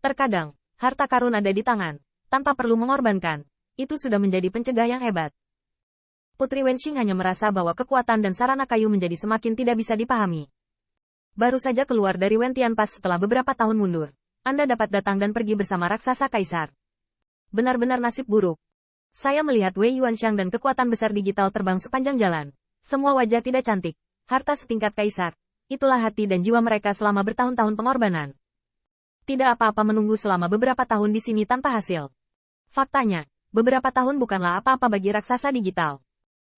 Terkadang, harta karun ada di tangan, tanpa perlu mengorbankan. Itu sudah menjadi pencegah yang hebat. Putri Wenxing hanya merasa bahwa kekuatan dan sarana kayu menjadi semakin tidak bisa dipahami. Baru saja keluar dari Wentian Pass setelah beberapa tahun mundur. Anda dapat datang dan pergi bersama raksasa kaisar. Benar-benar nasib buruk. Saya melihat Wei Yuanxiang dan kekuatan besar digital terbang sepanjang jalan. Semua wajah tidak cantik. Harta setingkat kaisar. Itulah hati dan jiwa mereka selama bertahun-tahun pengorbanan. Tidak apa-apa menunggu selama beberapa tahun di sini tanpa hasil. Faktanya, beberapa tahun bukanlah apa-apa bagi raksasa digital.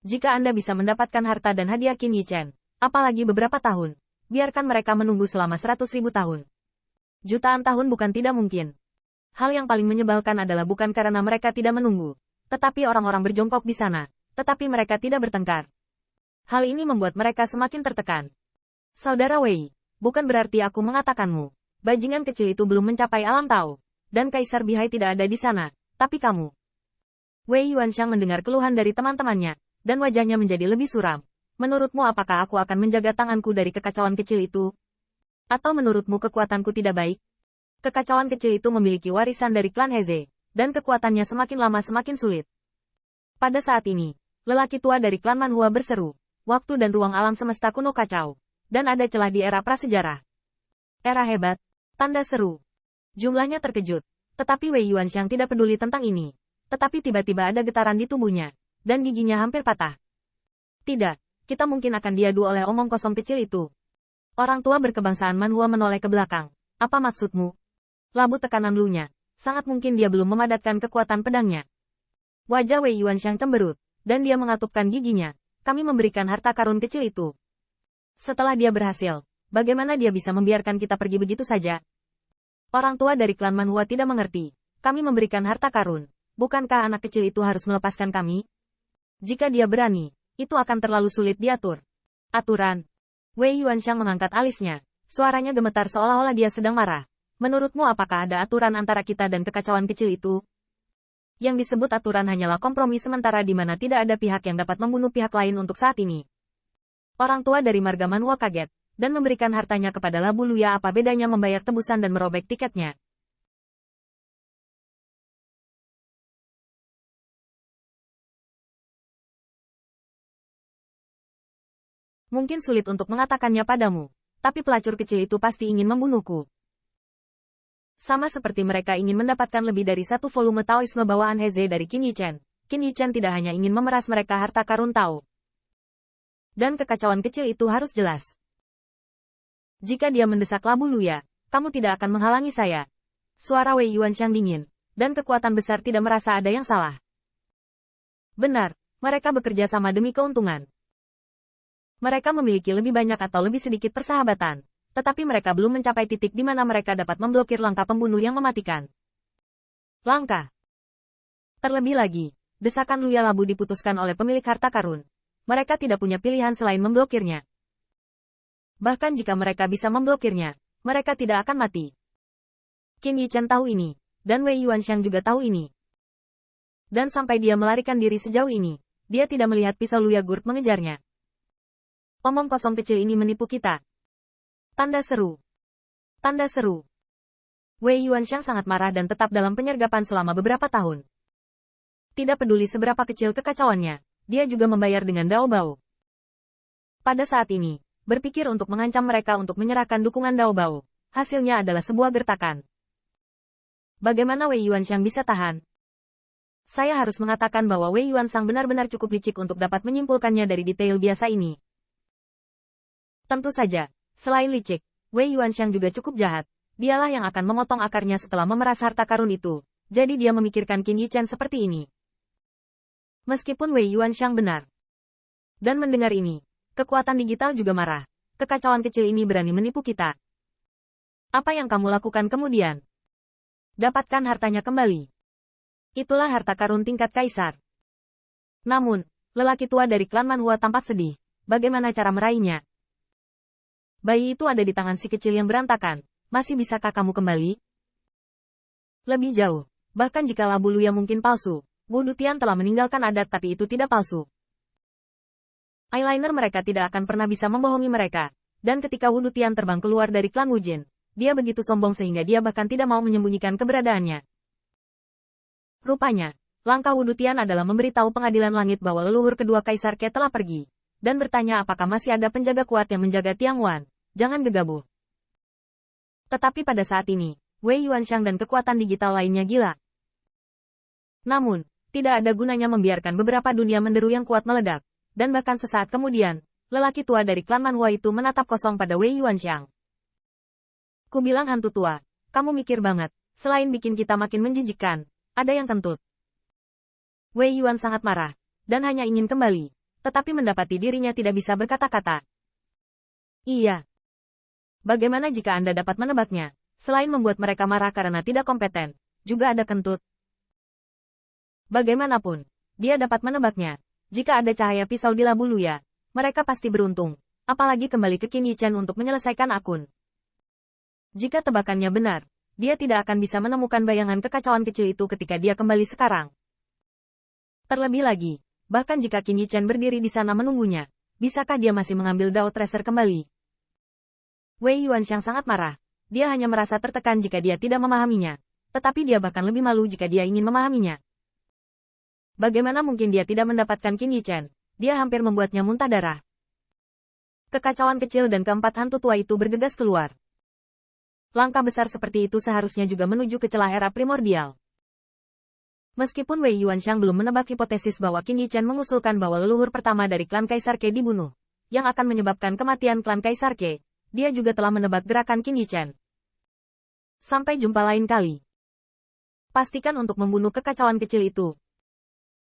Jika Anda bisa mendapatkan harta dan hadiah Qin Yichen, apalagi beberapa tahun, biarkan mereka menunggu selama 100.000 tahun. Jutaan tahun bukan tidak mungkin. Hal yang paling menyebalkan adalah bukan karena mereka tidak menunggu, tetapi orang-orang berjongkok di sana, tetapi mereka tidak bertengkar. Hal ini membuat mereka semakin tertekan. Saudara Wei, bukan berarti aku mengatakanmu, bajingan kecil itu belum mencapai alam Tao, dan Kaisar Bihai tidak ada di sana, tapi kamu. Wei Yuanxiang mendengar keluhan dari teman-temannya, dan wajahnya menjadi lebih suram. Menurutmu apakah aku akan menjaga tanganku dari kekacauan kecil itu? Atau menurutmu kekuatanku tidak baik? Kekacauan kecil itu memiliki warisan dari klan Heze, dan kekuatannya semakin lama semakin sulit. Pada saat ini, lelaki tua dari klan Manhua berseru, waktu dan ruang alam semesta kuno kacau, dan ada celah di era prasejarah. Era hebat, tanda seru. Jumlahnya terkejut, tetapi Wei Yuanxiang tidak peduli tentang ini. Tetapi tiba-tiba ada getaran di tubuhnya, dan giginya hampir patah. Tidak. Kita mungkin akan diadu oleh omong kosong kecil itu. Orang tua berkebangsaan Manhua menoleh ke belakang. Apa maksudmu? Labu tekanan lunya. Sangat mungkin dia belum memadatkan kekuatan pedangnya. Wajah Wei Yuanxiang cemberut, dan dia mengatupkan giginya. Kami memberikan harta karun kecil itu. Setelah dia berhasil, bagaimana dia bisa membiarkan kita pergi begitu saja? Orang tua dari klan Manhua tidak mengerti. Kami memberikan harta karun. Bukankah anak kecil itu harus melepaskan kami? Jika dia berani, itu akan terlalu sulit diatur. Aturan. Wei Yuanxiang mengangkat alisnya. Suaranya gemetar seolah-olah dia sedang marah. Menurutmu apakah ada aturan antara kita dan kekacauan kecil itu? Yang disebut aturan hanyalah kompromi sementara di mana tidak ada pihak yang dapat membunuh pihak lain untuk saat ini. Orang tua dari marga Manhua kaget, dan memberikan hartanya kepada Labu Luya. Apa bedanya membayar tebusan dan merobek tiketnya? Mungkin sulit untuk mengatakannya padamu, tapi pelacur kecil itu pasti ingin membunuhku. Sama seperti mereka ingin mendapatkan lebih dari satu volume Taoisme bawaan Heze dari Qin Yichen. Qin Yichen tidak hanya ingin memeras mereka harta karun Tao. Dan kekacauan kecil itu harus jelas. Jika dia mendesak Labu Luya, kamu tidak akan menghalangi saya. Suara Wei Yuanxiang dingin, dan kekuatan besar tidak merasa ada yang salah. Benar, mereka bekerja sama demi keuntungan. Mereka memiliki lebih banyak atau lebih sedikit persahabatan, tetapi mereka belum mencapai titik di mana mereka dapat memblokir langkah pembunuh yang mematikan. Langkah. Terlebih lagi, desakan Luya Labu diputuskan oleh pemilik harta karun. Mereka tidak punya pilihan selain memblokirnya. Bahkan jika mereka bisa memblokirnya, mereka tidak akan mati. Qin Yichen tahu ini, dan Wei Yuanxiang juga tahu ini. Dan sampai dia melarikan diri sejauh ini, dia tidak melihat pisau Luya Gurt mengejarnya. Omong kosong kecil ini menipu kita. Tanda seru. Tanda seru. Wei Yuanxiang sangat marah dan tetap dalam penyergapan selama beberapa tahun. Tidak peduli seberapa kecil kekacauannya, dia juga membayar dengan Dao Bao. Pada saat ini, berpikir untuk mengancam mereka untuk menyerahkan dukungan Dao Bao, hasilnya adalah sebuah gertakan. Bagaimana Wei Yuanxiang bisa tahan? Saya harus mengatakan bahwa Wei Yuanxiang benar-benar cukup licik untuk dapat menyimpulkannya dari detail biasa ini. Tentu saja, selain licik, Wei Yuanxiang juga cukup jahat. Dialah yang akan memotong akarnya setelah memeras harta karun itu. Jadi dia memikirkan Qin Yichen seperti ini. Meskipun Wei Yuanxiang benar. Dan mendengar ini, kekuatan digital juga marah. Kekacauan kecil ini berani menipu kita. Apa yang kamu lakukan kemudian? Dapatkan hartanya kembali. Itulah harta karun tingkat kaisar. Namun, lelaki tua dari klan Manhua tampak sedih. Bagaimana cara meraihnya? Bayi itu ada di tangan si kecil yang berantakan. Masih bisakah kamu kembali? Lebih jauh. Bahkan jika Labu Luya mungkin palsu, Wu Dutian telah meninggalkan adat tapi itu tidak palsu. Eyeliner mereka tidak akan pernah bisa membohongi mereka. Dan ketika Wu Dutian terbang keluar dari klan Wujin, Dia begitu sombong sehingga dia bahkan tidak mau menyembunyikan keberadaannya. Rupanya, langkah Wu Dutian adalah memberitahu pengadilan langit bahwa leluhur kedua Kaisar Ke telah pergi, dan bertanya apakah masih ada penjaga kuat yang menjaga Tiangwan. Jangan gegabah. Tetapi pada saat ini, Wei Yuanxiang dan kekuatan digital lainnya gila. Namun, tidak ada gunanya membiarkan beberapa dunia menderu yang kuat meledak, dan bahkan sesaat kemudian, lelaki tua dari klan Manhua itu menatap kosong pada Wei Yuanxiang. Kubilang hantu tua, kamu mikir banget, selain bikin kita makin menjijikkan, ada yang kentut. Wei Yuan sangat marah, dan hanya ingin kembali, tetapi mendapati dirinya tidak bisa berkata-kata. Iya. Bagaimana jika Anda dapat menebaknya? Selain membuat mereka marah karena tidak kompeten, juga ada kentut. Bagaimanapun, dia dapat menebaknya. Jika ada cahaya pisau di labu Luya, mereka pasti beruntung, apalagi kembali ke Qin Yichen untuk menyelesaikan akun. Jika tebakannya benar, dia tidak akan bisa menemukan bayangan kekacauan kecil itu ketika dia kembali sekarang. Terlebih lagi, bahkan jika Qin Yichen berdiri di sana menunggunya, bisakah dia masih mengambil Dao Tracer kembali? Wei Yuanxiang sangat marah. Dia hanya merasa tertekan jika dia tidak memahaminya, tetapi dia bahkan lebih malu jika dia ingin memahaminya. Bagaimana mungkin dia tidak mendapatkan Qin Yichen? Dia hampir membuatnya muntah darah. Kekacauan kecil dan keempat hantu tua itu bergegas keluar. Langkah besar seperti itu seharusnya juga menuju ke celah era primordial. Meskipun Wei Yuanxiang belum menebak hipotesis bahwa Qin Yichen mengusulkan bahwa leluhur pertama dari klan Kaisar Ke dibunuh, yang akan menyebabkan kematian klan Kaisar Ke, dia juga telah menebak gerakan Qin Yichen. Sampai jumpa lain kali. Pastikan untuk membunuh kekacauan kecil itu.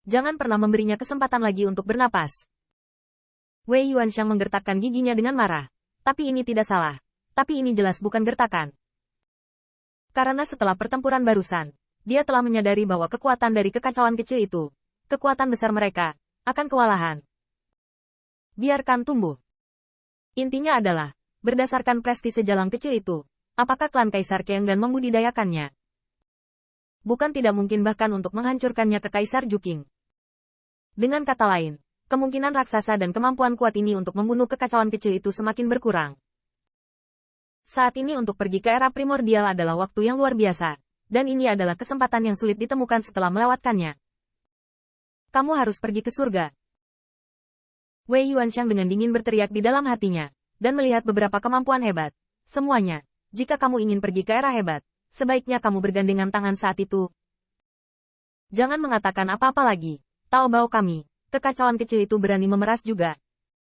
Jangan pernah memberinya kesempatan lagi untuk bernapas. Wei Yuanxiang menggertakkan giginya dengan marah. Tapi ini tidak salah. Tapi ini jelas bukan gertakan. Karena setelah pertempuran barusan, dia telah menyadari bahwa kekuatan dari kekacauan kecil itu, kekuatan besar mereka, akan kewalahan. Biarkan tumbuh. Intinya adalah, berdasarkan prestise jalang kecil itu, apakah klan Kaisar Ke enggan membudidayakannya? Bukan tidak mungkin bahkan untuk menghancurkannya ke Kaisar Juking. Dengan kata lain, kemungkinan raksasa dan kemampuan kuat ini untuk membunuh kekacauan kecil itu semakin berkurang. Saat ini untuk pergi ke era primordial adalah waktu yang luar biasa, dan ini adalah kesempatan yang sulit ditemukan setelah melewatkannya. Kamu harus pergi ke surga. Wei Yuanxiang dengan dingin berteriak di dalam hatinya, dan melihat beberapa kemampuan hebat. Semuanya, jika kamu ingin pergi ke era hebat, sebaiknya kamu bergandengan tangan saat itu. Jangan mengatakan apa-apa lagi. Tahu bahwa kami, kekacauan kecil itu berani memeras juga.